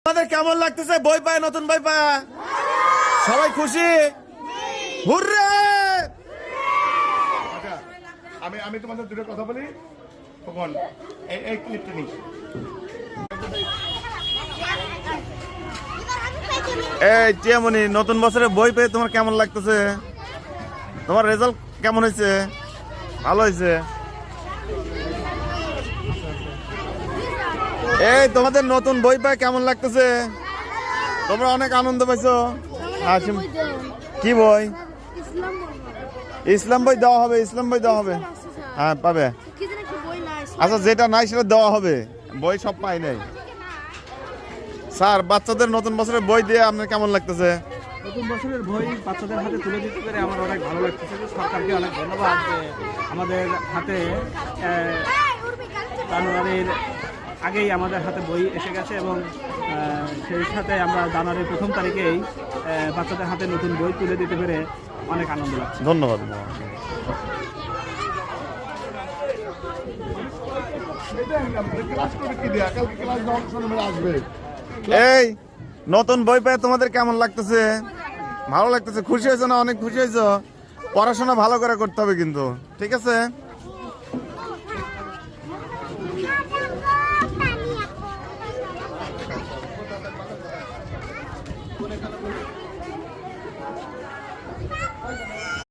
তোমাদের কেমন লাগতেছে বই পায়, নতুন বই পায়? সবাই খুশি? হুররে! আচ্ছা, আমি তোমাদের দুটো কথা বলি তখন এই ক্লিপটা নিই। এই চেমনি, নতুন বছরে বই পেয়ে তোমার কেমন লাগতেছে? তোমার রেজাল্ট কেমন হয়েছে? ভালো হয়েছে? এই তোমাদের নতুন বই পায় কেমন লাগতেছে? তোমরা অনেক আনন্দ পাইছো? কি বই? ইসলাম বই দেওয়া হবে, ইসলাম বই দেওয়া হবে। হ্যাঁ পাবে। আচ্ছা, যেটা নাই সেটা দেওয়া হবে, বই সব পাই নাই। স্যার, বাচ্চাদের নতুন বছরের বই দিয়ে আপনার কেমন লাগতেছে? নতুন বছরের বই বাচ্চাদের হাতে তুলে দিতে পেরে আমার অনেক ভালো লাগতেছে। সরকারকে অনেক ধন্যবাদ যে আমাদের হাতে জানুয়ারির আগেই আমাদের হাতে বই এসে গেছে এবং সেই সাথে আমরা জানুয়ারির 1 তারিখেই বাচ্চাদের হাতে নতুন বই তুলে দিতে পেরে অনেক আনন্দ লাগছে। ধন্যবাদ। ক্লাস করে কি দেয়া, কালকে ক্লাস যাওয়ার সময় আসবে। এই নতুন বই পেয়ে তোমাদের কেমন লাগতেছে? ভালো লাগতেছে? খুশি হয়েছো না? অনেক খুশি হয়েছো? পড়াশোনা ভালো করে করতে হবে কিন্তু, ঠিক আছে?